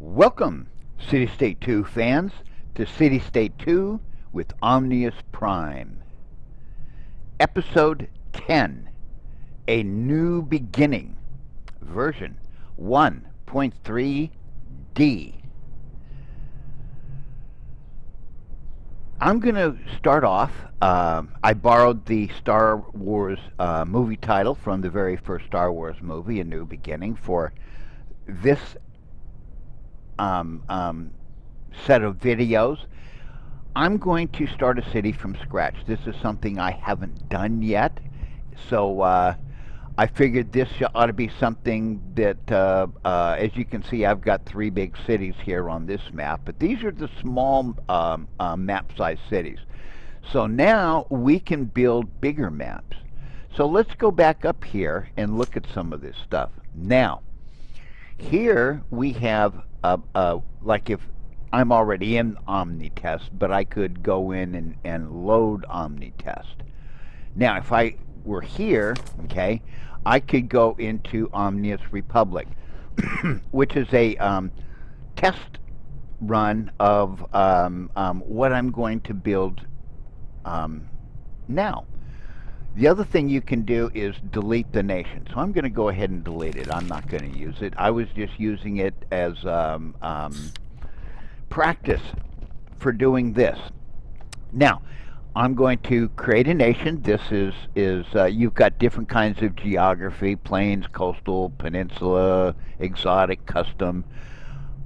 Welcome, CityState 2 fans, to CityState 2 with Omnius Prime. Episode 10, A New Beginning, version 1.3d. I'm going to start off. I borrowed the Star Wars movie title from the very first Star Wars movie, A New Beginning, for this set of videos. I'm going to start a city from scratch. This is something I haven't done yet, so I figured this ought to be something that, as you can see, I've got three big cities here on this map, but these are the small map-sized cities. So now we can build bigger maps. So let's go back up here and look at some of this stuff. Now, here we have like if I'm already in OmniTest, but I could go in and load OmniTest. Now, if I were here, okay, I could go into Omnius Republic, which is a test run of what I'm going to build now. The other thing you can do is delete the nation. So I'm going to go ahead and delete it. I'm not going to use it. I was just using it as practice for doing this. Now, I'm going to create a nation. This is you've got different kinds of geography: plains, coastal, peninsula, exotic, custom.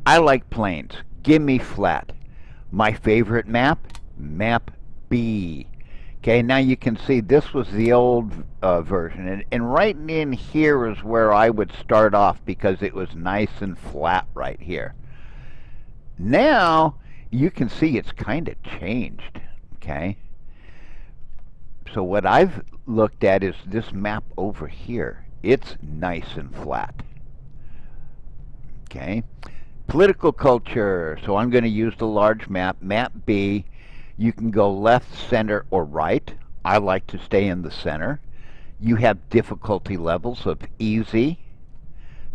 I like plains. Give me flat. My favorite map, map B. Okay, now you can see this was the old version, and right in here is where I would start off because it was nice and flat right here. Now you can see it's kind of changed, okay? So what I've looked at is this map over here. It's nice and flat, okay? Political culture, so I'm going to use the large map, map B. You can go left, center, or right. I like to stay in the center. You have difficulty levels of easy.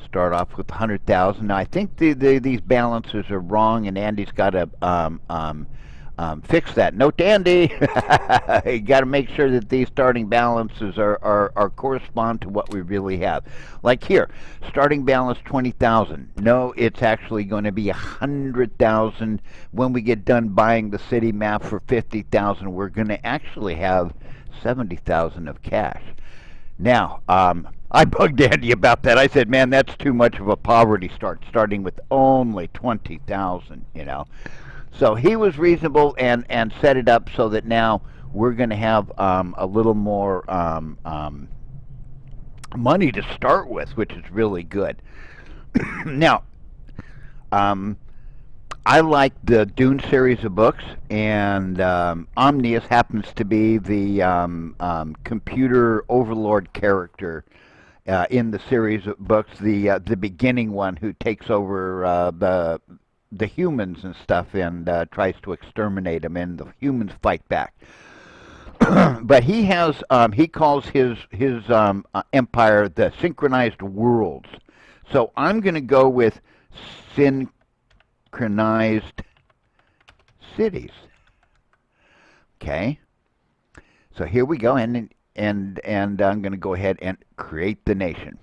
Start off with 100,000. Now, I think these balances are wrong, and Andy's got to fix that. Note to Andy. You got to make sure that these starting balances are correspond to what we really have. Like here, starting balance 20,000. No, it's actually going to be 100,000. When we get done buying the city map for 50,000, we're going to actually have 70,000 of cash. Now, I bugged Andy about that. I said, man, that's too much of a poverty starting with only 20,000, you know. So he was reasonable and set it up so that now we're going to have a little more money to start with, which is really good. Now, I like the Dune series of books, and Omnius happens to be the computer overlord character in the series of books, the beginning one who takes over the humans and stuff and tries to exterminate them, and the humans fight back. But he has he calls his empire the synchronized worlds. So I'm going to go with synchronized cities. Okay. So here we go, and I'm going to go ahead and create the nation.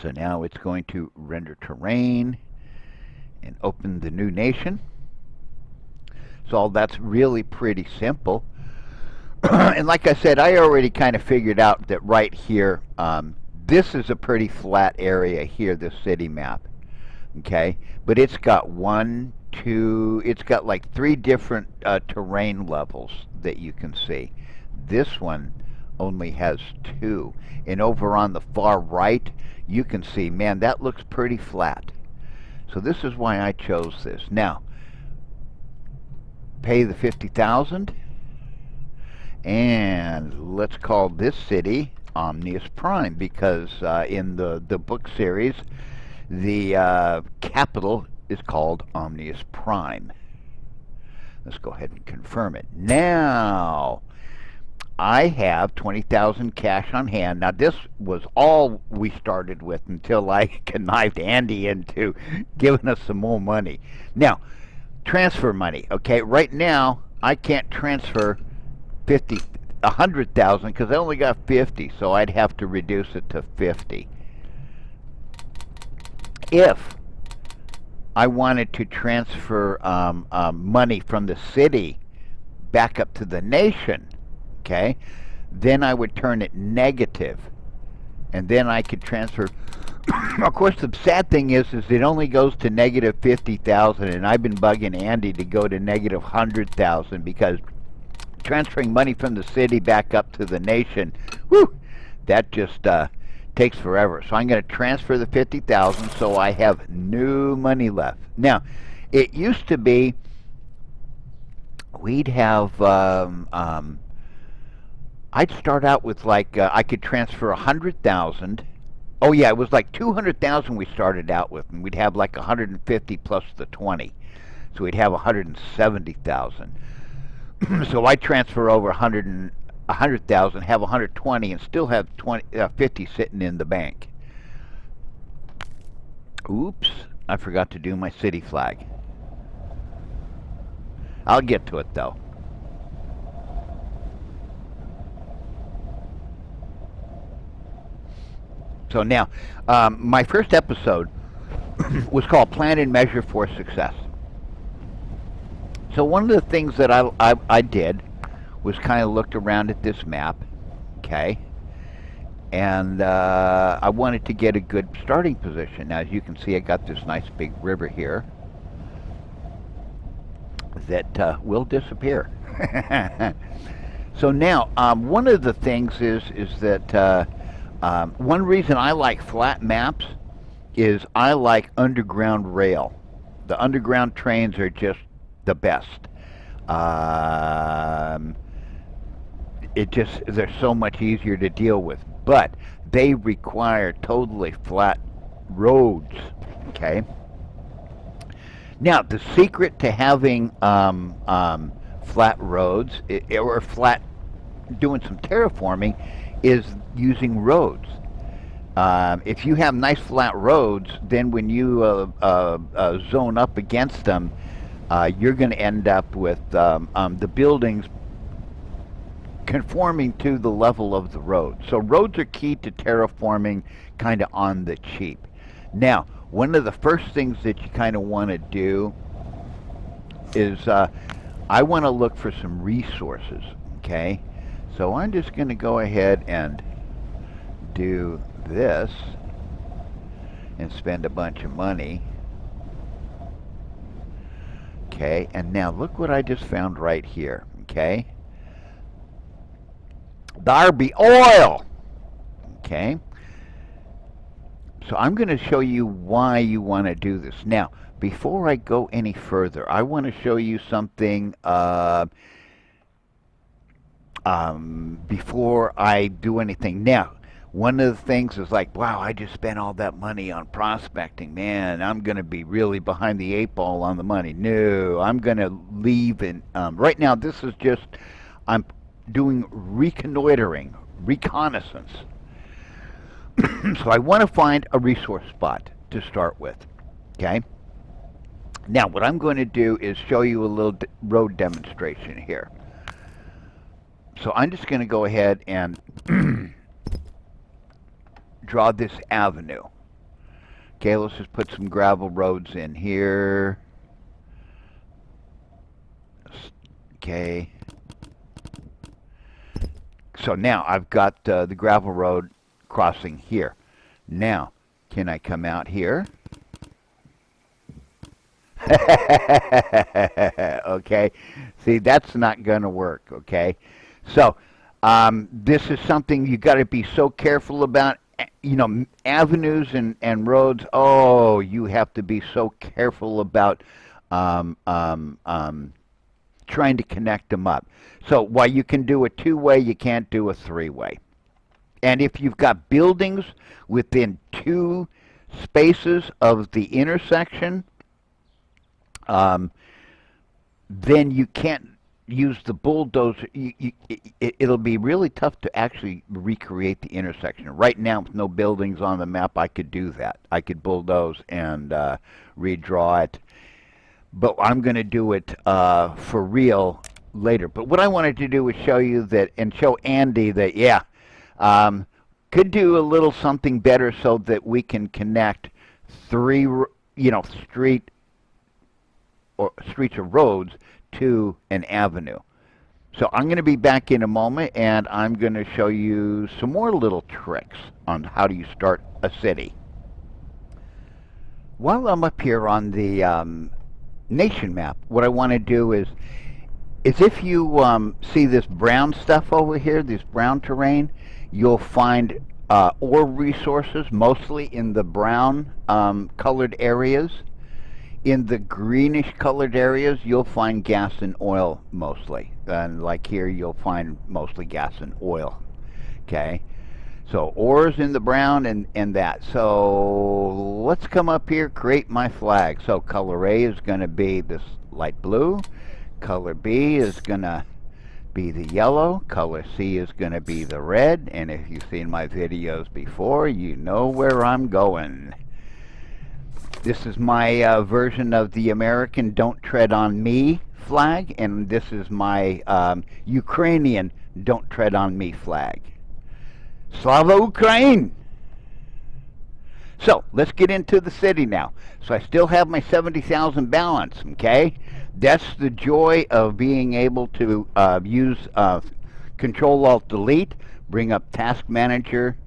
So now it's going to render terrain and open the new nation. So that's really pretty simple. And like I said, I already kind of figured out that right here, this is a pretty flat area here, this city map. Okay, but it's got it's got like three different terrain levels that you can see. This one only has two. And over on the far right, you can see, man, that looks pretty flat. So this is why I chose this. Now, pay the 50,000, and let's call this city Omnius Prime, because in the book series, the capital is called Omnius Prime. Let's go ahead and confirm it. Now, I have 20,000 cash on hand. Now this was all we started with until I connived Andy into giving us some more money. Now, transfer money. Okay, right now I can't transfer 100,000 because I only got 50, so I'd have to reduce it to 50. If I wanted to transfer money from the city back up to the nation, okay, then I would turn it negative, and then I could transfer. Of course, the sad thing is it only goes to negative 50,000, and I've been bugging Andy to go to negative 100,000 because transferring money from the city back up to the nation, whew, that just takes forever. So I'm going to transfer the 50,000 so I have new money left. Now, it used to be we'd have I'd start out with like I could transfer 100,000. Oh yeah, it was like 200,000 we started out with, and we'd have like 150 plus the 20, so we'd have 170,000. So I transfer over 100,000, have 120, and still have 50 sitting in the bank. Oops, I forgot to do my city flag. I'll get to it though. So now, my first episode was called Plan and Measure for Success. So one of the things that I did was kind of looked around at this map, okay, and I wanted to get a good starting position. Now, as you can see, I got this nice big river here that will disappear. So now, one of the things is that one reason I like flat maps is I like underground rail. The underground trains are just the best. They're so much easier to deal with, but they require totally flat roads. Okay. Now, the secret to having flat roads or flat doing some terraforming is using roads. If you have nice flat roads, then when you zone up against them, you're going to end up with the buildings conforming to the level of the road. So roads are key to terraforming kind of on the cheap. Now, one of the first things that you kind of want to do is I want to look for some resources, okay? So I'm just going to go ahead and do this and spend a bunch of money. Okay, and now look what I just found right here, okay? Darby oil! Okay? So I'm going to show you why you want to do this. Now, before I go any further, I want to show you something before I do anything. Now, one of the things is like, wow, I just spent all that money on prospecting. Man, I'm going to be really behind the 8 ball on the money. No, I'm going to leave. And right now, this is just, I'm doing reconnoitering, reconnaissance. So I want to find a resource spot to start with, okay? Now, what I'm going to do is show you a little road demonstration here. So I'm just going to go ahead and draw this avenue. Okay, let's just put some gravel roads in here. Okay. So now I've got the gravel road crossing here. Now, can I come out here? Okay. See, that's not going to work, okay? So, this is something you got to be so careful about. You know, avenues and roads, oh, you have to be so careful about trying to connect them up. So while you can do a two-way, you can't do a three-way. And if you've got buildings within 2 spaces of the intersection, then you can't use the bulldozer, it'll be really tough to actually recreate the intersection. Right now, with no buildings on the map, I could do that. I could bulldoze and redraw it. But I'm going to do it for real later. But what I wanted to do was show you that, and show Andy that, yeah, um, could do a little something better so that we can connect three, streets or roads to an avenue. So I'm going to be back in a moment, and I'm going to show you some more little tricks on how do you start a city. While I'm up here on the nation map, what I want to do is if you see this brown stuff over here, this brown terrain, you'll find ore resources mostly in the brown colored areas. In the greenish colored areas, you'll find gas and oil mostly. And like here, you'll find mostly gas and oil. Okay? So ores in the brown and that. So let's come up here, create my flag. So color A is going to be this light blue. Color B is going to be the yellow. Color C is going to be the red. And if you've seen my videos before, you know where I'm going. This is my version of the American Don't Tread on Me flag, and this is my Ukrainian Don't Tread on Me flag. Slava Ukraine! So, let's get into the city now. So I still have my 70,000 balance, okay? That's the joy of being able to use Control-Alt-Delete, bring up Task Manager,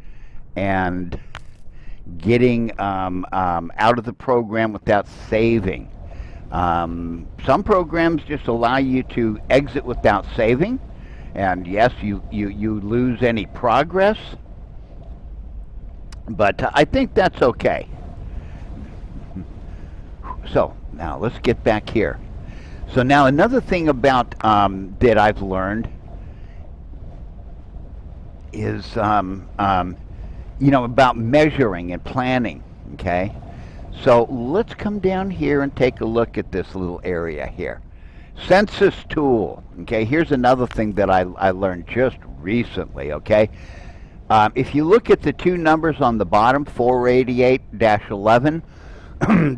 and getting out of the program without saving. Some programs just allow you to exit without saving, and yes, you lose any progress, but I think that's okay. So now let's get back here. So now another thing about that I've learned is about measuring and planning, okay? So let's come down here and take a look at this little area here. Census Tool, okay? Here's another thing that I learned just recently, okay? If you look at the two numbers on the bottom, 488-11,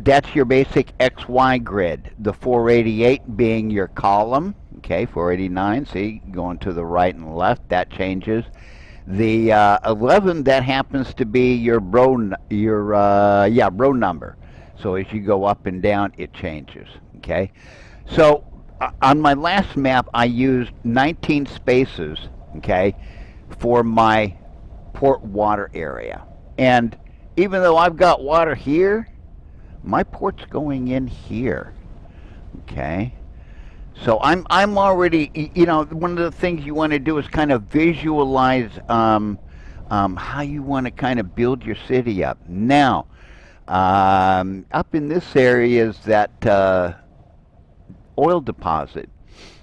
that's your basic XY grid. The 488 being your column, okay? 489, see, going to the right and left, that changes. The 11, that happens to be your row number. So as you go up and down, it changes. Okay. So on my last map, I used 19 spaces. Okay, for my port water area. And even though I've got water here, my port's going in here. Okay. So I'm already, one of the things you want to do is kind of visualize how you want to kind of build your city up. Now, up in this area is that oil deposit.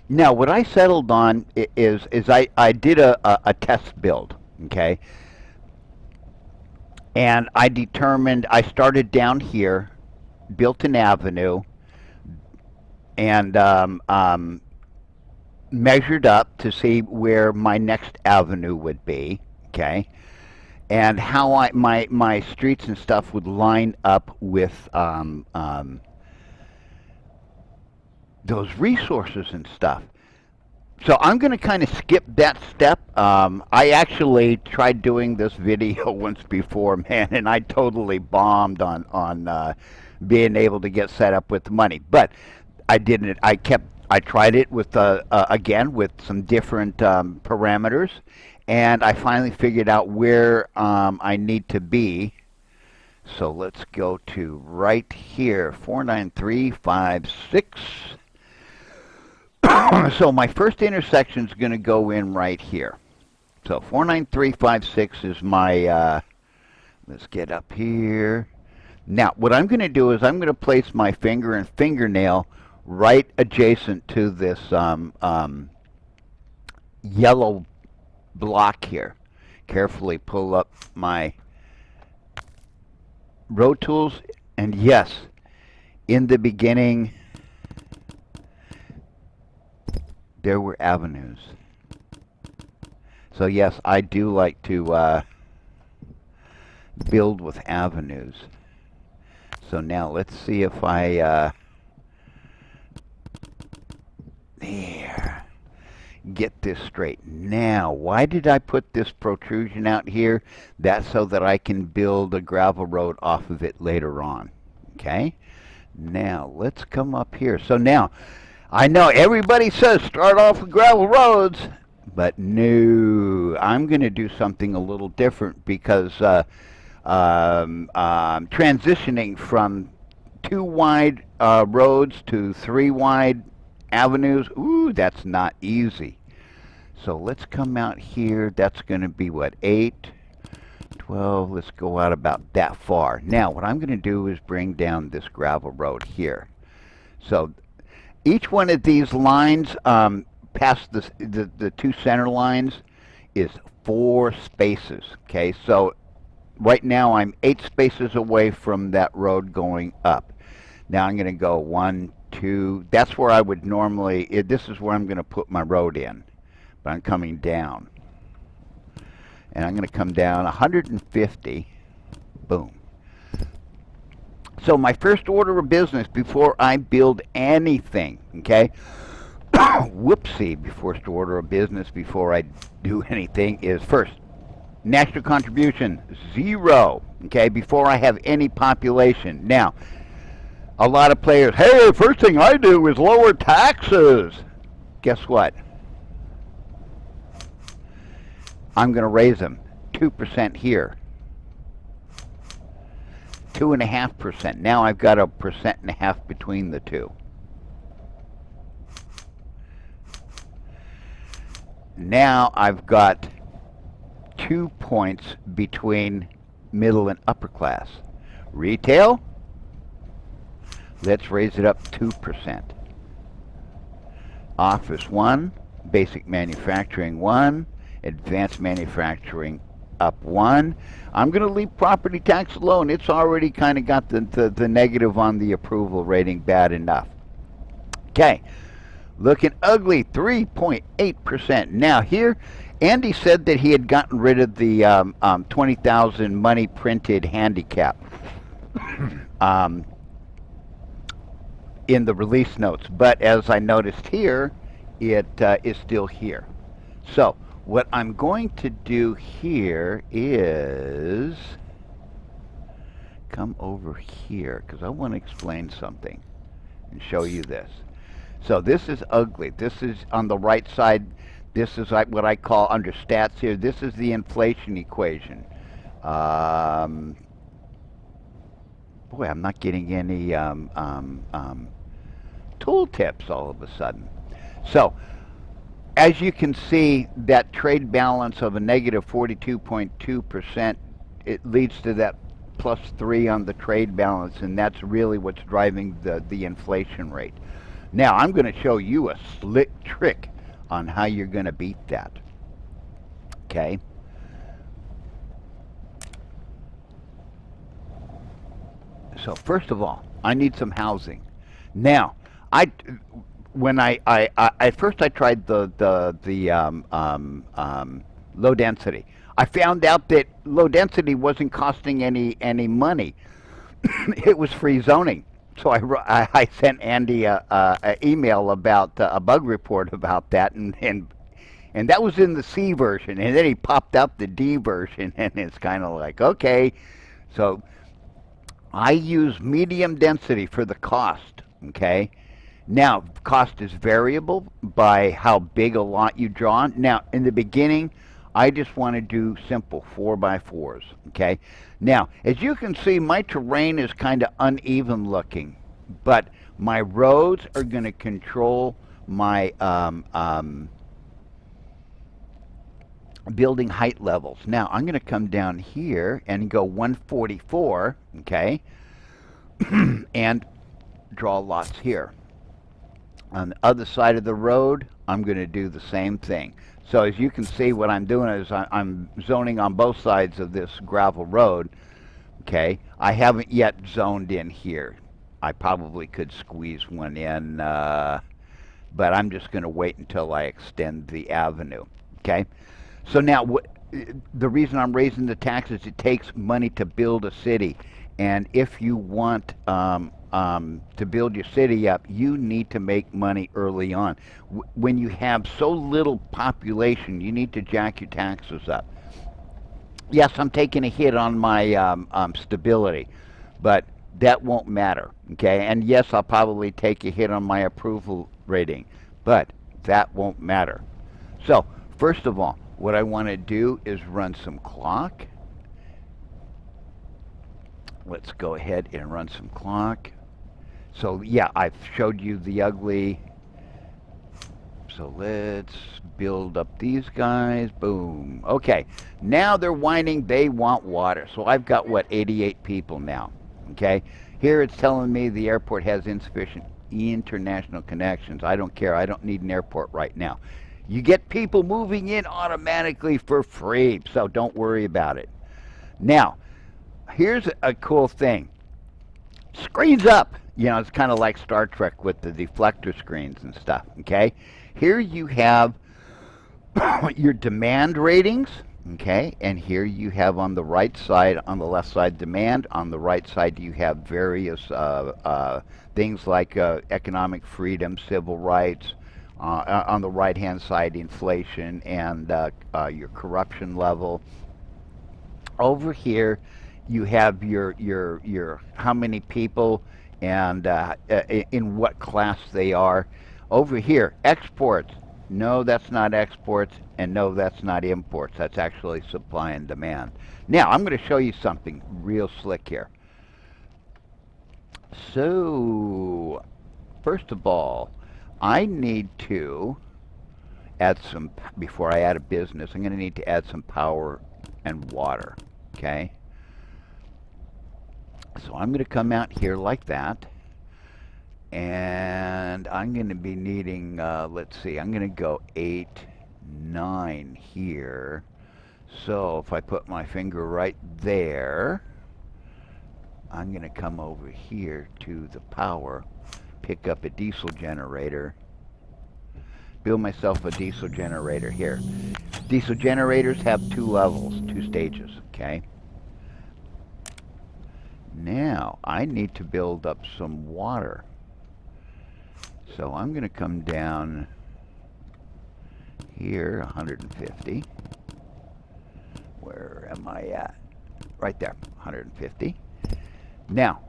Now, what I settled on is I did a test build, okay? And I determined, I started down here, built an avenue, and measured up to see where my next avenue would be, okay, and how my streets and stuff would line up with those resources and stuff. So I'm going to kind of skip that step. I actually tried doing this video once before, man, and I totally bombed on being able to get set up with the money, but I didn't. I tried it with again with some different parameters, and I finally figured out where I need to be. So let's go to right here, 49356. So my first intersection is going to go in right here. So 49356 is my. Let's get up here. Now, what I'm going to do is I'm going to place my finger and fingernail right adjacent to this yellow block here. Carefully pull up my row tools, and yes, in the beginning, there were avenues. So yes, I do like to build with avenues. So now let's see if I there, get this straight. Now, why did I put this protrusion out here? That's so that I can build a gravel road off of it later on. Okay? Now, let's come up here. So now, I know everybody says start off with gravel roads, but no, I'm going to do something a little different because transitioning from 2 wide roads to 3 wide avenues, ooh, that's not easy. So let's come out here. That's going to be what, 8, 12, let's go out about that far. Now, what I'm going to do is bring down this gravel road here. So each one of these lines past the 2 center lines is 4 spaces. Okay, so right now I'm 8 spaces away from that road going up. Now I'm going to go 1, 2. That's where I would normally, this is where I'm going to put my road in. But I'm coming down. And I'm going to come down 150. Boom. So my first order of business before I build anything, okay? Whoopsie, first order of business before I do anything is first, national contribution, 0, okay, before I have any population. Now, a lot of players, hey, first thing I do is lower taxes. Guess what? I'm going to raise them 2% here, 2.5%. Now I've got 1.5% between the two. Now I've got 2 points between middle and upper class. Retail, let's raise it up 2%. Office 1, basic manufacturing 1, advanced manufacturing up 1. I'm going to leave property tax alone. It's already kind of got the negative on the approval rating bad enough. Okay, looking ugly, 3.8%. Now here, Andy said that he had gotten rid of the 20,000 money printed handicap in the release notes, but as I noticed here, it is still here. So what I'm going to do here is come over here because I want to explain something and show you this. So this is ugly. This is on the right side. This is like what I call under stats here. This is the inflation equation. Boy, I'm not getting any tool tips all of a sudden. So as you can see, that trade balance of a negative 42.2%, it leads to that +3 on the trade balance, and that's really what's driving the inflation rate. Now, I'm going to show you a slick trick on how you're going to beat that. Okay? So, first of all, I need some housing. Now, when I first tried the low density. I found out that low density wasn't costing any money. It was free zoning. So I sent Andy a email about a bug report about that, and that was in the C version, and then he popped up the D version, and it's kind of like, okay. So I use medium density for the cost, okay? Now, cost is variable by how big a lot you draw. Now, in the beginning, I just want to do simple 4x4s, okay? Now, as you can see, my terrain is kind of uneven looking, but my roads are going to control my building height levels. Now, I'm going to come down here and go 144, okay, and draw lots here. On the other side of the road, I'm going to do the same thing. So as you can see, what I'm doing is I'm zoning on both sides of this gravel road. Okay, I haven't yet zoned in here. I probably could squeeze one in but I'm just going to wait until I extend the avenue. Okay? So now, the reason I'm raising the taxes, it takes money to build a city. And if you want to build your city up, you need to make money early on. When you have so little population, you need to jack your taxes up. Yes, I'm taking a hit on my stability, but that won't matter, okay? And yes, I'll probably take a hit on my approval rating, but that won't matter. So, first of all, what I want to do is run some clock. Let's go ahead and run some clock. So, yeah, I've showed you the ugly. So let's build up these guys. Boom. Okay. Now they're whining. They want water. So I've got, what, 88 people now. Okay. Here it's telling me the airport has insufficient international connections. I don't care. I don't need an airport right now. You get people moving in automatically for free. So don't worry about it. Now, here's a cool thing. Screens up. You know, it's kind of like Star Trek with the deflector screens and stuff. Okay. Here you have your demand ratings, okay, and here you have on the right side, on the left side, demand. On the right side, you have various things like economic freedom, civil rights. On the right-hand side, inflation and your corruption level. Over here, you have your how many people and in what class they are. Over here, exports. No, that's not exports, and no, that's not imports. That's actually supply and demand. Now, I'm going to show you something real slick here. So, first of all, I need to add some, before I add a business, I'm going to need to add some power and water, okay? So I'm going to come out here like that. And I'm going to be needing, let's see, I'm going to go 8, 9 here. So if I put my finger right there, I'm going to come over here to the power, pick up a diesel generator, build myself a diesel generator here. Diesel generators have 2 levels, 2 stages, okay? Now, I need to build up some water. So I'm going to come down here, 150. Where am I at? Right there, 150. Now,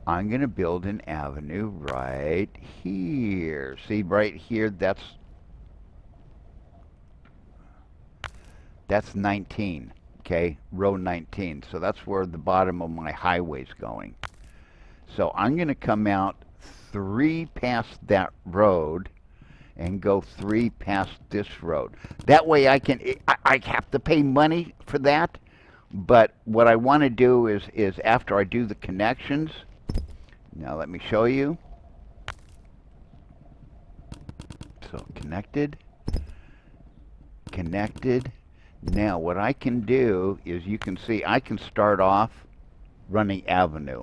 I'm going to build an avenue right here. See, right here, that's 19, okay? Row 19. So that's where the bottom of my highway's going. So I'm going to come out 3 past that road and go 3 past this road. That way I have to pay money for that, but what I want to do is after I do the connections, now let me show you. So connected. Now what I can do is, you can see I can start off running avenue.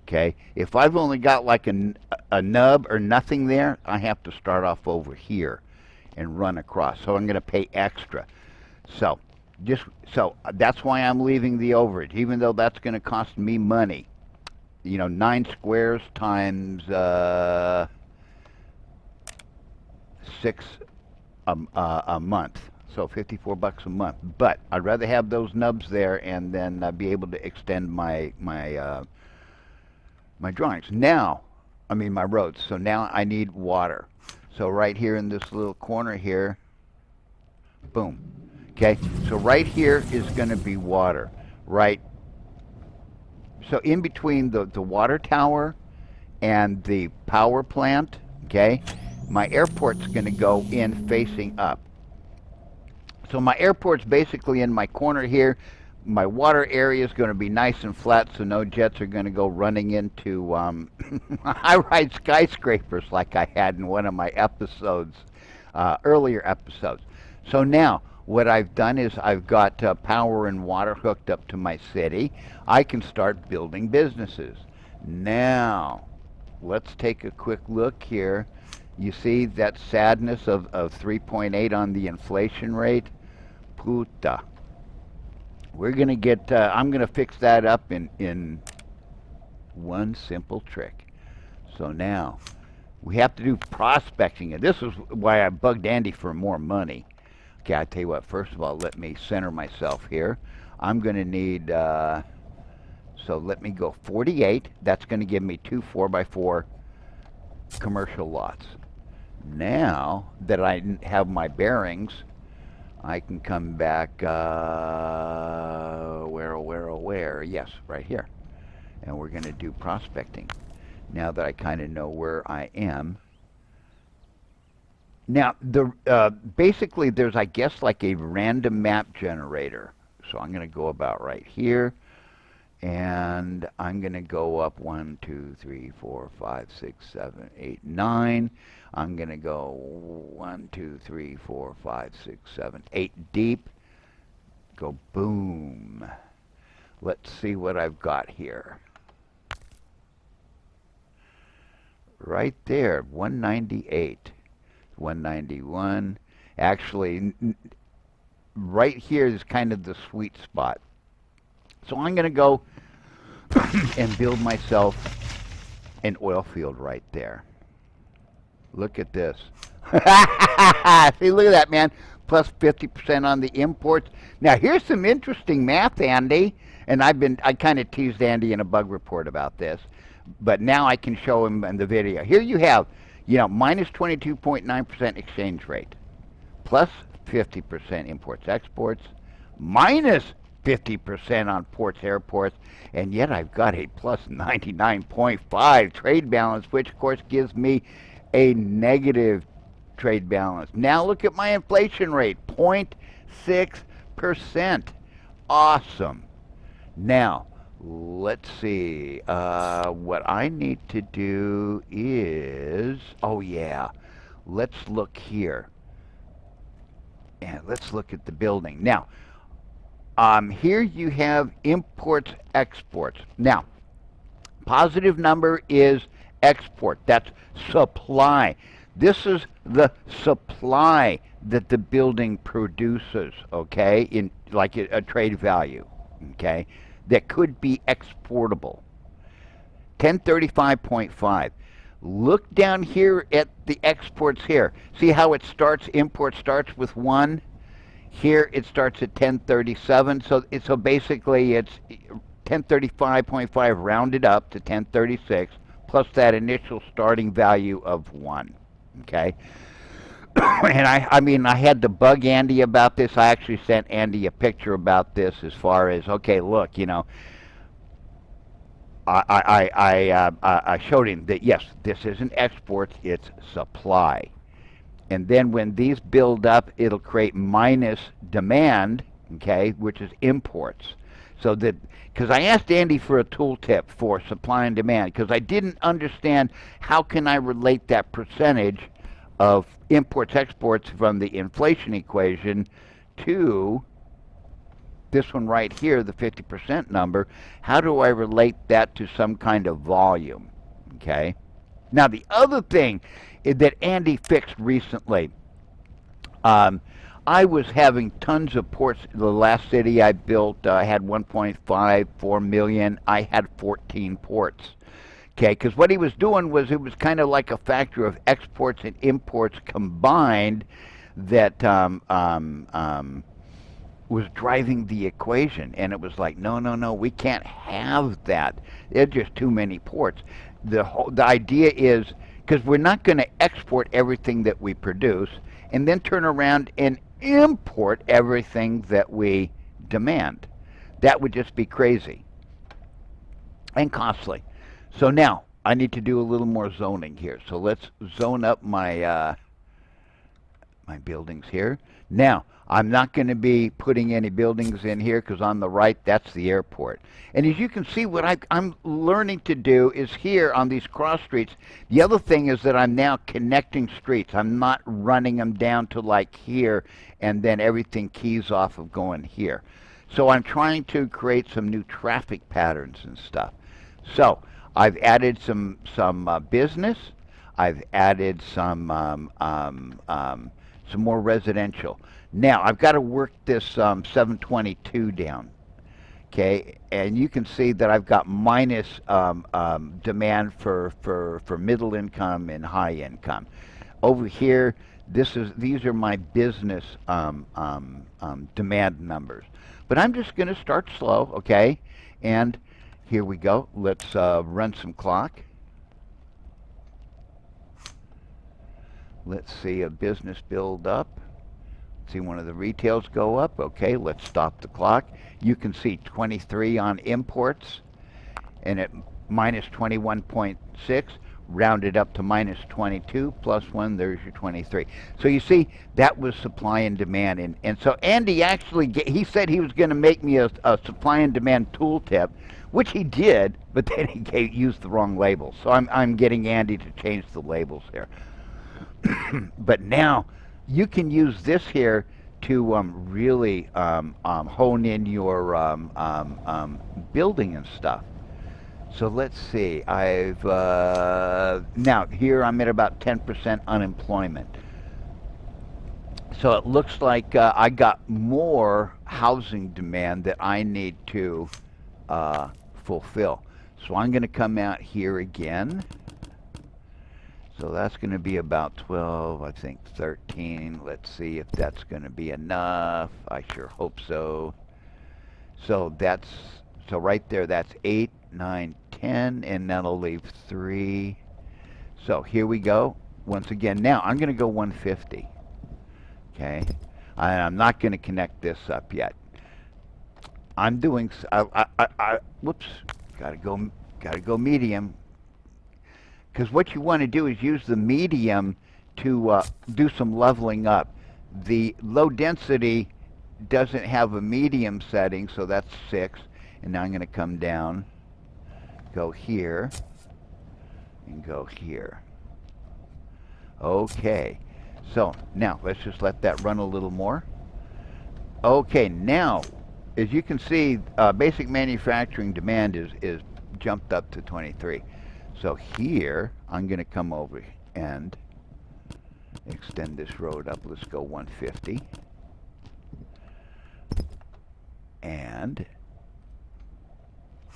Okay, if I've only got like a nub or nothing there, I have to start off over here and run across. So I'm going to pay extra. So that's why I'm leaving the overage, even though that's going to cost me money. You know, 9 squares times 6 a month. So $54 a month. But I'd rather have those nubs there and then be able to extend my drawings. Now, I mean my roads. So now I need water. So right here in this little corner here, boom. Okay, so right here is going to be water, right? So in between the water tower and the power plant, okay, my airport's going to go in facing up. So my airport's basically in my corner here. My water area is going to be nice and flat, so no jets are going to go running into high-rise skyscrapers like I had in one of my episodes, earlier episodes. So now, what I've done is I've got power and water hooked up to my city. I can start building businesses. Now, let's take a quick look here. You see that sadness of 3.8 on the inflation rate? Puta. We're going to get, I'm going to fix that up in one simple trick. So now, we have to do prospecting. And this is why I bugged Andy for more money. Okay, I tell you what, first of all, let me center myself here. I'm going to need, so let me go 48. That's going to give me two 4x4 commercial lots. Now that I have my bearings, I can come back, where? Yes, right here. And we're going to do prospecting. Now that I kind of know where I am. Now, basically there's, I guess, like a random map generator. So I'm going to go about right here. And I'm going to go up 1, 2, 3, 4, 5, 6, 7, 8, 9. I'm going to go 1, 2, 3, 4, 5, 6, 7, 8 deep. Go boom. Let's see what I've got here. Right there, 198, 191. Actually, right here is kind of the sweet spot. So I'm going to go and build myself an oil field right there. Look at this. See, look at that, man. Plus 50% on the imports. Now, here's some interesting math, Andy. And I kind of teased Andy in a bug report about this. But now I can show him in the video. Here you have, minus 22.9% exchange rate. Plus 50% imports, exports. Minus 50% on ports, airports, and yet I've got a plus 99.5 trade balance, which of course gives me a negative trade balance. Now look at my inflation rate, 0.6%. Awesome. Now, let's see. What I need to do is, oh yeah, let's look here. And let's look at the building. Now, here you have imports, exports. Now, positive number is export. That's supply. This is the supply that the building produces, okay, in like a trade value, okay, that could be exportable. 1035.5. Look down here at the exports here. See how it starts, import starts with 1? Here it starts at 1037, so basically it's 1035.5 rounded up to 1036 plus that initial starting value of 1. Okay, and I had to bug Andy about this. I actually sent Andy a picture about this as far as, okay, look, I showed him that yes, this isn't exports, it's supply. And then when these build up, it'll create minus demand, okay, which is imports. So that, because I asked Andy for a tooltip for supply and demand, because I didn't understand how can I relate that percentage of imports, exports from the inflation equation to this one right here, the 50% number. How do I relate that to some kind of volume, okay? Now, the other thing that Andy fixed recently, I was having tons of ports. The last city I built, I had 1.54 million. I had 14 ports. Okay, because what he was doing was it was kind of like a factor of exports and imports combined that was driving the equation. And it was like, no, we can't have that. There's just too many ports. The idea is, because we're not going to export everything that we produce and then turn around and import everything that we demand. That would just be crazy and costly. So now I need to do a little more zoning here. So let's zone up my my buildings here. Now, I'm not going to be putting any buildings in here because on the right, that's the airport. And as you can see, what I'm learning to do is here on these cross streets. The other thing is that I'm now connecting streets. I'm not running them down to like here and then everything keys off of going here. So I'm trying to create some new traffic patterns and stuff. So I've added some business. I've added some more residential. Now I've got to work this 722 down. Okay, and you can see that I've got minus demand for middle income and high income. Over here, these are my business demand numbers. But I'm just going to start slow, okay? And here we go. Let's run some clock. Let's see a business build up. See one of the retails go up. Okay, let's stop the clock. You can see 23 on imports, and at minus 21.6, rounded up to minus 22, plus 1, there's your 23. So you see, that was supply and demand. And so Andy actually, he said he was going to make me a supply and demand tooltip, which he did, but then he used the wrong labels. So I'm getting Andy to change the labels there. But now, you can use this here to really hone in your building and stuff. So let's see. Now here I'm at about 10% unemployment. So it looks like I got more housing demand that I need to fulfill. So I'm going to come out here again. So that's going to be about 12, I think 13. Let's see if that's going to be enough. I sure hope so. So right there, that's 8, 9, 10, and that'll leave 3. So here we go. Once again, now I'm going to go 150. Okay, I'm not going to connect this up yet. I'm doing. Whoops. Gotta go medium. Because what you want to do is use the medium to do some leveling up. The low density doesn't have a medium setting, so that's 6. And now I'm going to come down, go here, and go here. Okay. So now let's just let that run a little more. Okay, now as you can see, basic manufacturing demand is jumped up to 23. So here, I'm going to come over and extend this road up. Let's go 150. And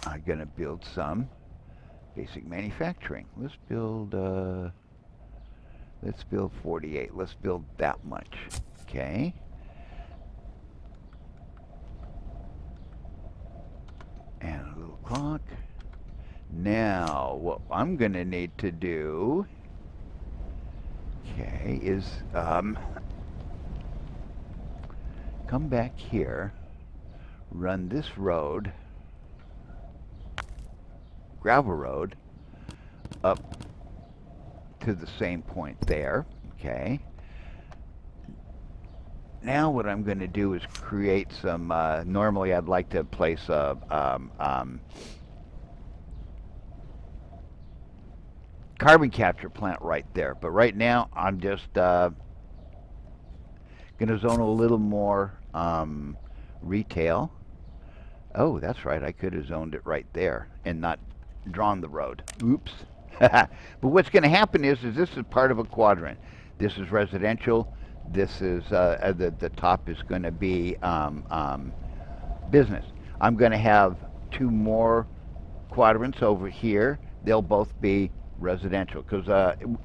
I'm going to build some basic manufacturing. Let's build 48. Let's build that much. Okay. And a little clock. Now, what I'm going to need to do, okay, is come back here, run this road, gravel road, up to the same point there, okay. Now what I'm going to do is create some, normally I'd like to place a, carbon capture plant right there, but right now I'm just going to zone a little more retail. Oh, that's right, I could have zoned it right there and not drawn the road. Oops. But what's going to happen is this is part of a quadrant. This is residential. This is the top is going to be business. I'm going to have 2 more quadrants over here. They'll both be residential, because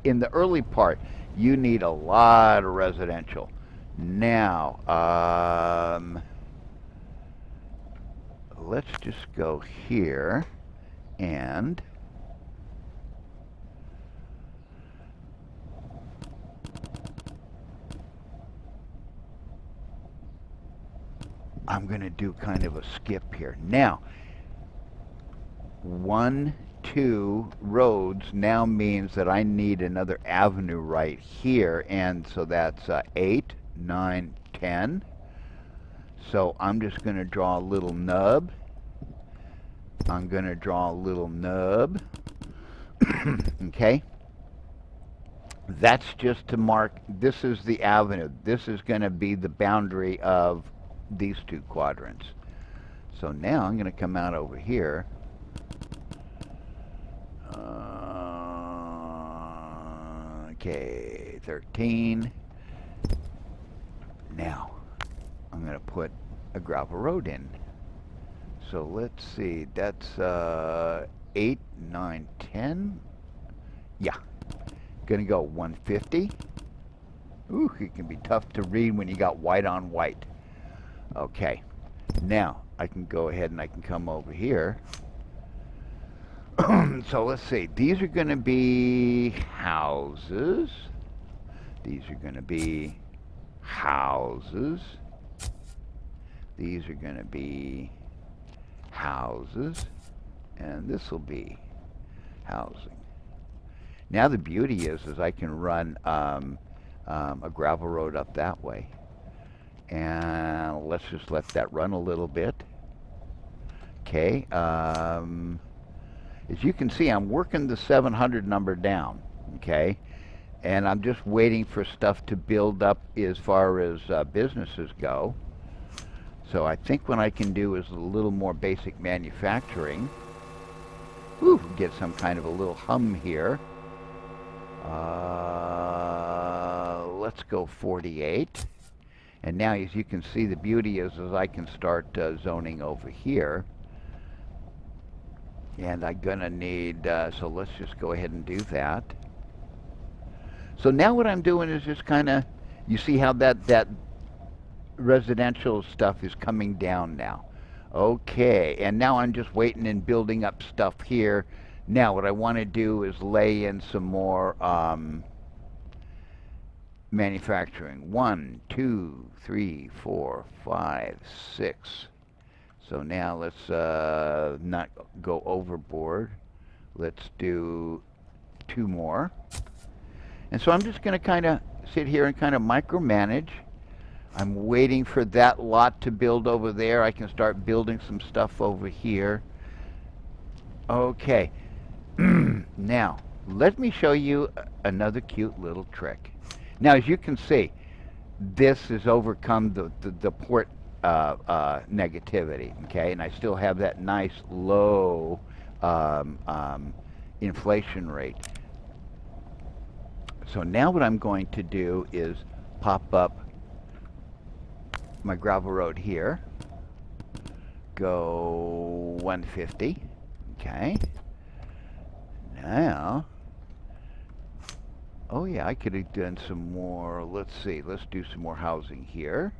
in the early part you need a lot of residential. Now let's just go here and I'm going to do kind of a skip here. Now 1, 2 roads now means that I need another avenue right here, and so that's 8, 9, 10. So I'm just going to draw a little nub. I'm going to draw a little nub. Okay. That's just to mark, this is the avenue. This is going to be the boundary of these 2 quadrants. So now I'm going to come out over here. Okay, 13. Now, I'm going to put a gravel road in. So let's see, that's 8, 9, 10. Yeah, going to go 150. Ooh, it can be tough to read when you got white on white. Okay, now I can go ahead and I can come over here. So let's see, these are going to be houses. These are going to be houses. These are going to be houses. And this will be housing. Now the beauty is I can run a gravel road up that way. And let's just let that run a little bit. Okay. As you can see, I'm working the 700 number down. Okay. And I'm just waiting for stuff to build up as far as businesses go. So I think what I can do is a little more basic manufacturing. Whew, get some kind of a little hum here. Let's go 48. And now, as you can see, the beauty is I can start zoning over here. And I'm going to need, so let's just go ahead and do that. So now what I'm doing is just kind of, you see how that residential stuff is coming down now. Okay, and now I'm just waiting and building up stuff here. Now what I want to do is lay in some more manufacturing. 1, 2, 3, 4, 5, 6. So now let's not go overboard. Let's do 2 more. And so I'm just going to kind of sit here and kind of micromanage. I'm waiting for that lot to build over there. I can start building some stuff over here. Okay. Now, let me show you another cute little trick. Now, as you can see, this has overcome the port negativity, okay? And I still have that nice low inflation rate. So now what I'm going to do is pop up my gravel road here. Go 150, okay? Now, oh yeah, I could have done some more. Let's see, let's do some more housing here.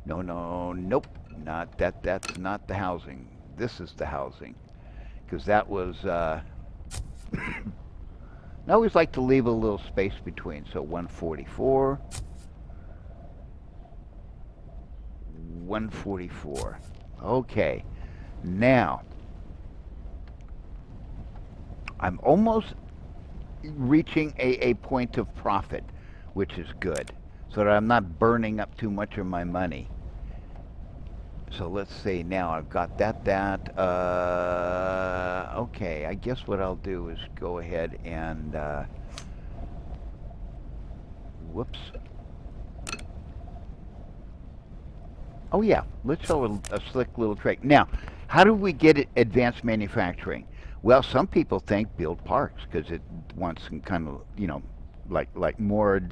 No, no, nope, not that. That's not the housing. This is the housing, because that was. I always like to leave a little space between. So 144, 144. Okay, now I'm almost reaching a point of profit, which is good, so that I'm not burning up too much of my money. So let's see, now I've got that. Okay, I guess what I'll do is go ahead and, whoops. Oh yeah, let's show a slick little trick. Now, how do we get it advanced manufacturing? Well, some people think build parks, because it wants some kind of, you know, like more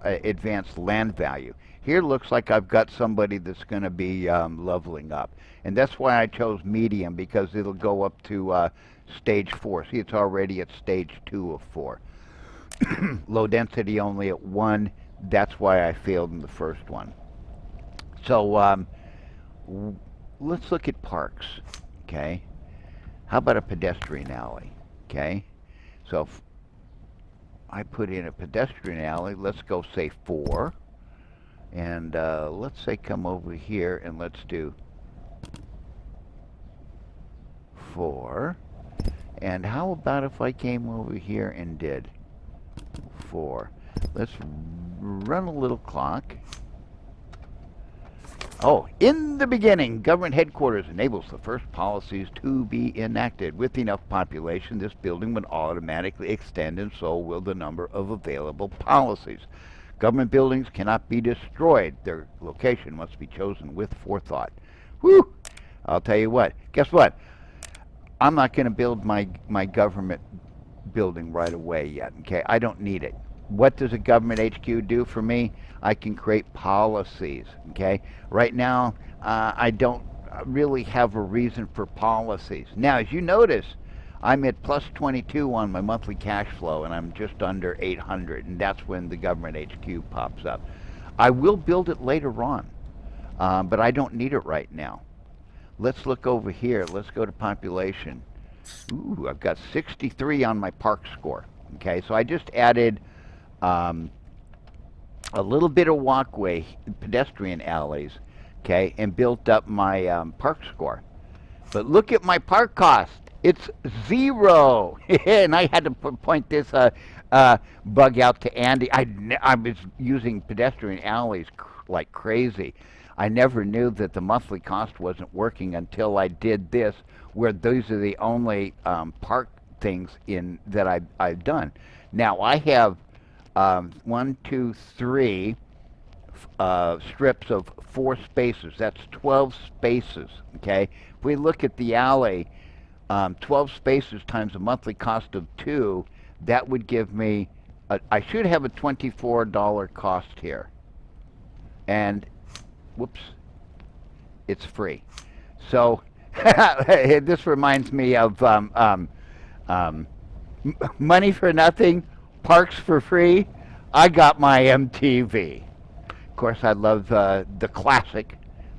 advanced land value. Here looks like I've got somebody that's going to be leveling up. And that's why I chose medium, because it'll go up to stage 4. See, it's already at stage 2 of 4. Low density only at 1. That's why I failed in the first one. So let's look at parks, okay? How about a pedestrian alley, okay? So if I put in a pedestrian alley, let's go say 4. And let's say come over here and let's do 4. And how about if I came over here and did 4? Let's run a little clock. Oh, in the beginning, government headquarters enables the first policies to be enacted. With enough population, this building would automatically extend, and so will the number of available policies. Government buildings cannot be destroyed. Their location must be chosen with forethought. Whew! I'll tell you what. Guess what? I'm not going to build my government building right away yet. Okay, I don't need it. What does a government HQ do for me? I can create policies. Okay, right now I don't really have a reason for policies. Now, as you notice, I'm at plus 22 on my monthly cash flow, and I'm just under 800, and that's when the government HQ pops up. I will build it later on, but I don't need it right now. Let's look over here. Let's go to population. Ooh, I've got 63 on my park score. Okay, so I just added a little bit of walkway, pedestrian alleys, okay, and built up my park score. But look at my park cost. It's 0. And I had to point this bug out to Andy. I was using pedestrian alleys like crazy. I never knew that the monthly cost wasn't working until I did this, where these are the only park things that I've done. Now I have 1, 2, 3 strips of 4 spaces. That's 12 spaces. Okay, if we look at the alley, 12 spaces times a monthly cost of 2, that would give me, I should have a $24 cost here. And, whoops, it's free. So, this reminds me of money for nothing, parks for free. I got my MTV. Of course, I love the classic,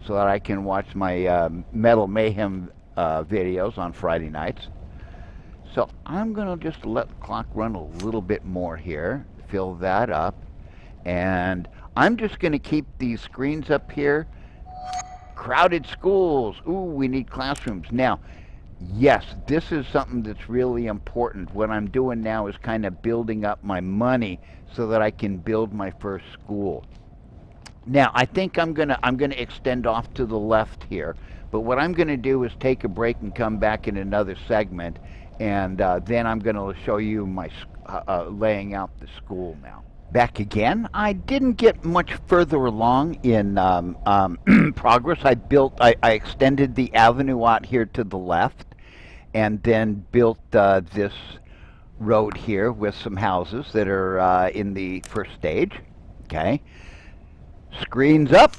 so that I can watch my Metal Mayhem videos on Friday nights. So I'm going to just let the clock run a little bit more here, fill that up, and I'm just going to keep these screens up here. Crowded schools. Ooh, we need classrooms. Now, yes, this is something that's really important. What I'm doing now is kind of building up my money so that I can build my first school. Now, I think I'm gonna extend off to the left here, but what I'm gonna do is take a break and come back in another segment, and then I'm gonna show you my laying out the school now. Back again. I didn't get much further along in progress. I extended the avenue out here to the left, and then built this road here with some houses that are in the first stage. Okay. Screens up.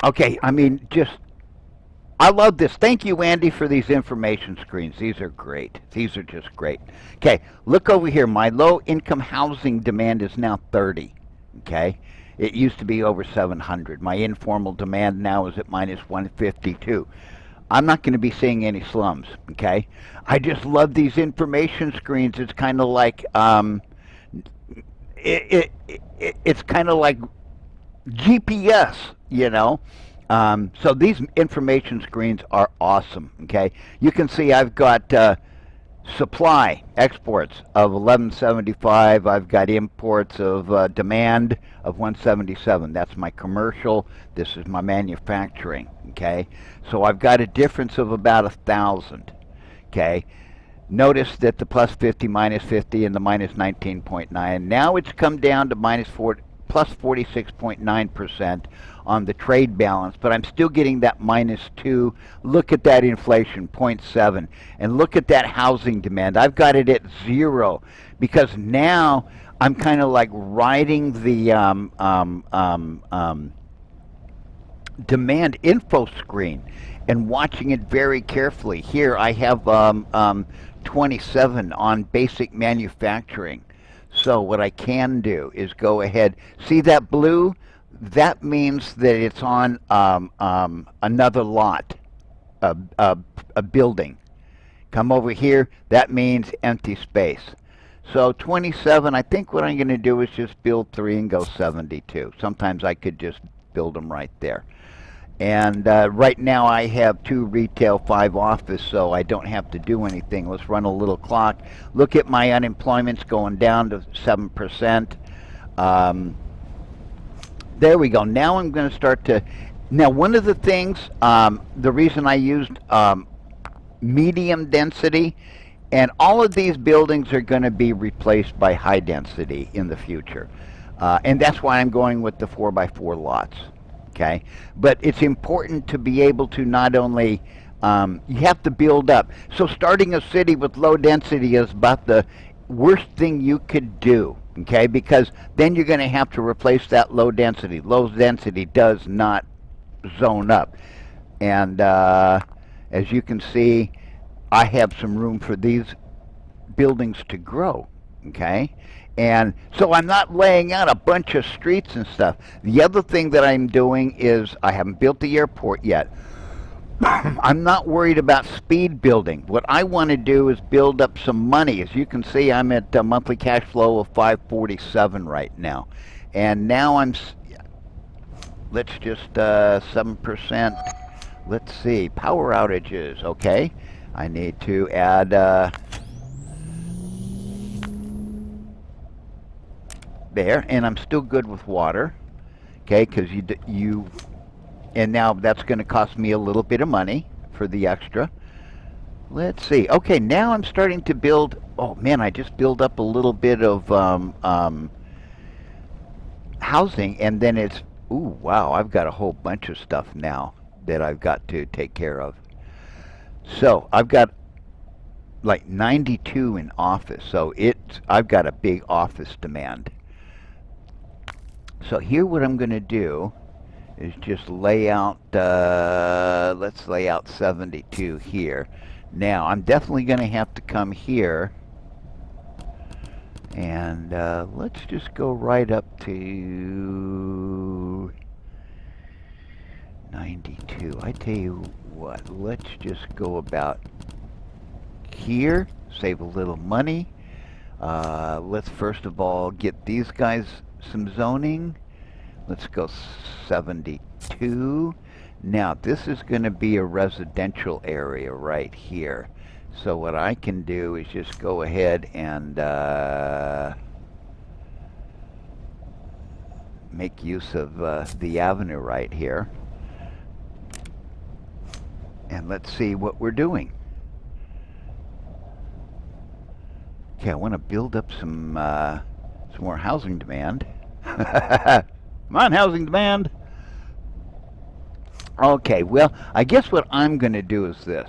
Okay, I mean, I love this. Thank you, Andy, for these information screens. These are great. These are just great. Okay, look over here. My low-income housing demand is now 30. Okay, it used to be over 700. My informal demand now is at minus 152. I'm not going to be seeing any slums. Okay, I just love these information screens. It's kind of like it's kind of like GPS, you know. So these information screens are awesome. Okay, you can see I've got supply exports of 1175. I've got imports of demand of 177. That's my commercial. This is my manufacturing. Okay, so I've got a difference of about 1,000. Okay. Notice that the plus 50, minus 50, and the minus 19.9. Now it's come down to plus 46.9% on the trade balance, but I'm still getting that minus 2. Look at that inflation, 0.7. And look at that housing demand. I've got it at 0 because now I'm kind of like riding the demand info screen and watching it very carefully. Here I have 27 on basic manufacturing. So what I can do is go ahead. See that blue? That means that it's on another lot, a building. Come over here. That means empty space. So 27, I think what I'm going to do is just build 3 and go 72. Sometimes I could just build them right there. And right now I have 2 retail, 5 office, so I don't have to do anything. Let's run a little clock. Look at my unemployment's going down to 7%. There we go. Now I'm going to start to... Now, one of the things, the reason I used medium density, and all of these buildings are going to be replaced by high density in the future. And that's why I'm going with the 4x4 lots. Okay, but it's important to be able to not only You have to build up. So starting a city with low density is about the worst thing you could do, okay? Because then you're going to have to replace that low density. Low density does not zone up. And as you can see, I have some room for these buildings to grow, okay? And so I'm not laying out a bunch of streets and stuff. The other thing that I'm doing is I haven't built the airport yet. I'm not worried about speed building. What I want to do is build up some money. As you can see, I'm at a monthly cash flow of 547 right now. And now let's just 7%. Let's see, power outages, okay. I need to add there, and I'm still good with water, okay, because and now that's going to cost me a little bit of money for the extra. Let's see. Okay, now I'm starting to build. Oh man, I just build up a little bit of housing, and then it's, ooh, wow, I've got a whole bunch of stuff now that I've got to take care of. So I've got like 92 in office, so I've got a big office demand. So here what I'm going to do is just lay out, let's lay out 72 here. Now, I'm definitely going to have to come here, and let's just go right up to 92. I tell you what, let's just go about here, save a little money. Let's first of all get these guys some zoning. Let's go 72. Now this is going to be a residential area right here. So what I can do is just go ahead and make use of the avenue right here. And let's see what we're doing. Okay, I want to build up some more housing demand. Come on, housing demand. Okay, well, I guess what I'm going to do is this.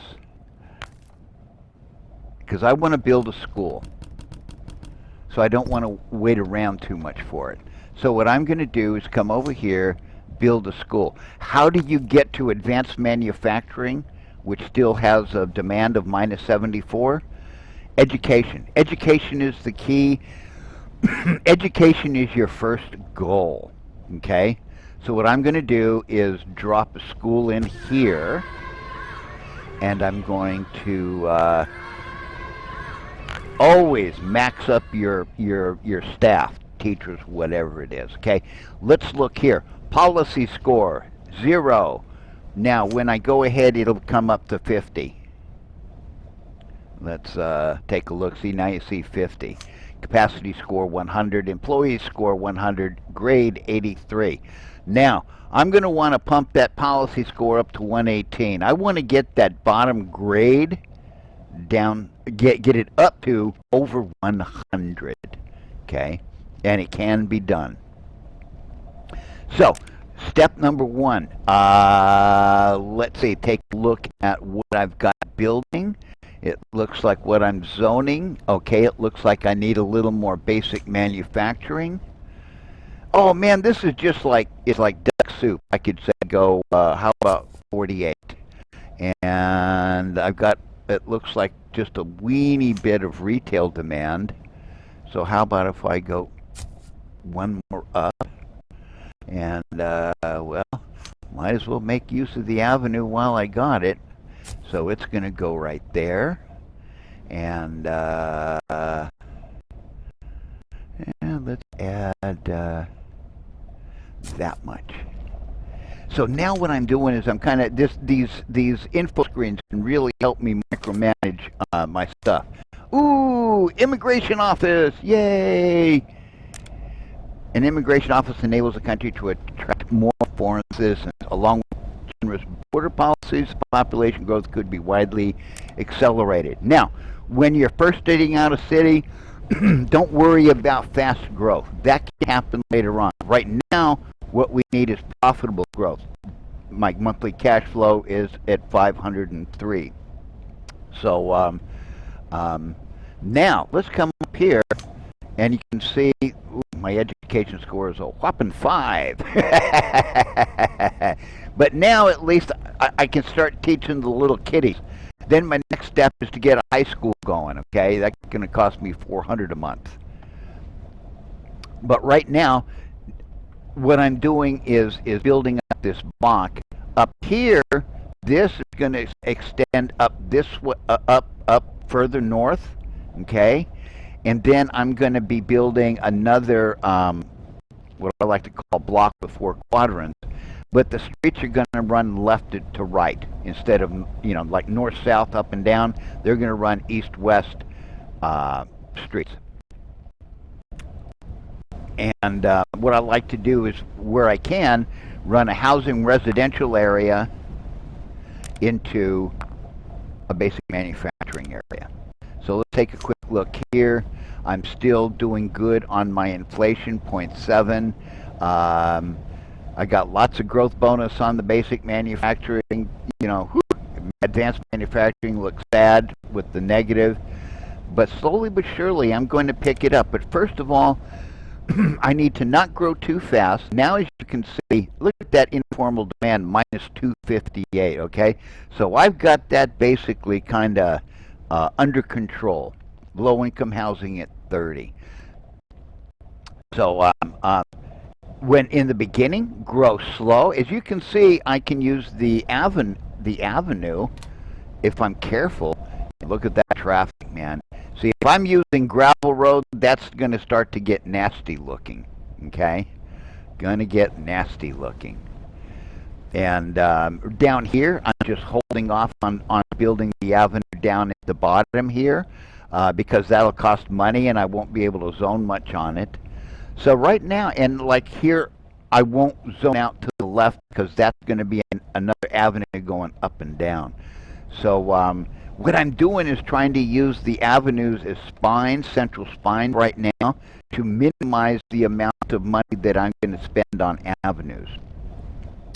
Because I want to build a school. So I don't want to wait around too much for it. So what I'm going to do is come over here, build a school. How do you get to advanced manufacturing, which still has a demand of minus 74? Education. Education is the key. Education is your first goal, okay? So what I'm going to do is drop a school in here, and I'm going to always max up your staff, teachers, whatever it is, okay? Let's look here. Policy score, 0. Now, when I go ahead, it'll come up to 50. Let's take a look. See, now you see 50. Capacity score 100, employee score 100, grade 83. Now, I'm going to want to pump that policy score up to 118. I want to get that bottom grade down, get it up to over 100, okay? And it can be done. So, step number 1, let's see, take a look at what I've got building. It looks like what I'm zoning. Okay, it looks like I need a little more basic manufacturing. Oh man, this is just like, it's like duck soup. I could say go, how about 48? And I've got, it looks like just a weeny bit of retail demand. So how about if I go one more up? And, well, might as well make use of the avenue while I got it. So it's going to go right there, and let's add that much. So now what I'm doing is I'm kind of, these info screens can really help me micromanage my stuff. Ooh, immigration office, yay! An immigration office enables a country to attract more foreign citizens, along with generous border policies. Population growth could be widely accelerated. Now, when you're first starting out a city, don't worry about fast growth. That can happen later on. Right now, what we need is profitable growth. my monthly cash flow is at 503. So now let's come up here, and you can see my education score is a whopping 5. But now at least I can start teaching the little kiddies. Then my next step is to get a high school going. Okay, that's going to cost me $400 a month. But right now, what I'm doing is building up this block. Up here, this is going to extend up this up further north, okay? And then I'm going to be building another what I like to call block with 4 quadrants. But the streets are going to run left to right instead of, you know, like north-south, up and down. They're going to run east-west streets. And what I like to do is, where I can, run a housing residential area into a basic manufacturing area. So let's take a quick look here. I'm still doing good on my inflation, 0.7. I got lots of growth bonus on the basic manufacturing. You know, advanced manufacturing looks sad with the negative, but slowly but surely I'm going to pick it up. But first of all, I need to not grow too fast. Now, as you can see, look at that informal demand, minus 258, okay? So I've got that basically kind of under control. Low-income housing at 30. So when in the beginning, grow slow. As you can see, I can use the avenue if I'm careful. Look at that traffic, man. See, if I'm using gravel road, that's going to start to get nasty looking, okay? Going to get nasty looking. And down here, I'm just holding off on building the avenue down at the bottom here because that'll cost money and I won't be able to zone much on it. So right now, and like here, I won't zone out to the left because that's going to be another avenue going up and down. So what I'm doing is trying to use the avenues as spines, central spines right now, to minimize the amount of money that I'm going to spend on avenues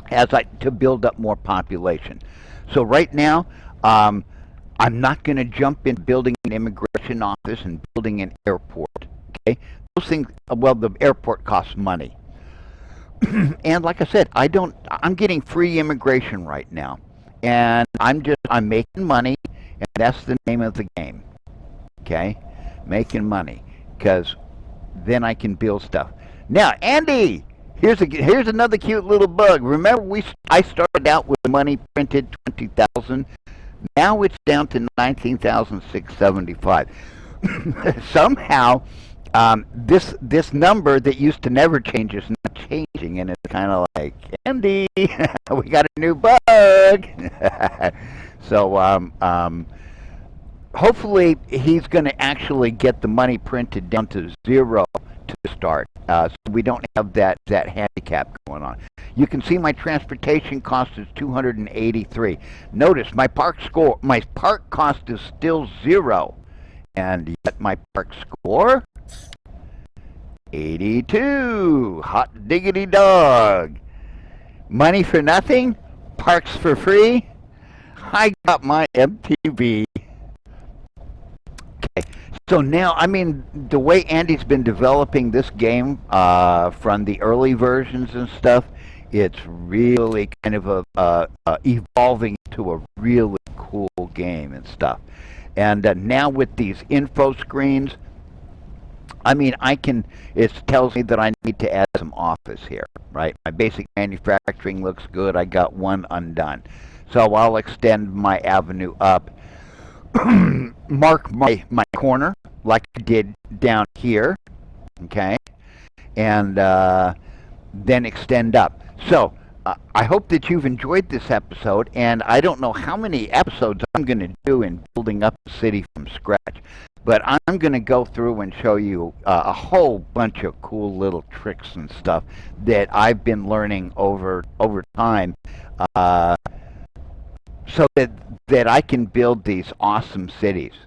to build up more population. So right now, I'm not going to jump in building an immigration office and building an airport. Okay, those things. Well, the airport costs money, and like I said, I'm getting free immigration right now, and I'm making money, and that's the name of the game. Okay, making money, because then I can build stuff. Now, Andy, here's another cute little bug. Remember, I started out with money printed 20,000. Now it's down to 19,675. Somehow, this number that used to never change is not changing, and it's kind of like, Andy, we got a new bug. So hopefully he's going to actually get the money printed down to 0 to start, so we don't have that handicap going on. You can see my transportation cost is 283. Notice my park cost is still 0, and yet my park score 82. Hot diggity dog. Money for nothing, parks for free. I got my MTV. Okay, so now, I mean, the way Andy's been developing this game from the early versions and stuff, it's really kind of evolving to a really cool game and stuff. And now with these info screens, I mean, it tells me that I need to add some office here, right? My basic manufacturing looks good. I got one undone. So I'll extend my avenue up, mark my corner like I did down here, okay? And then extend up. So I hope that you've enjoyed this episode, and I don't know how many episodes I'm going to do in building up the city from scratch, but I'm going to go through and show you a whole bunch of cool little tricks and stuff that I've been learning over time, so that I can build these awesome cities.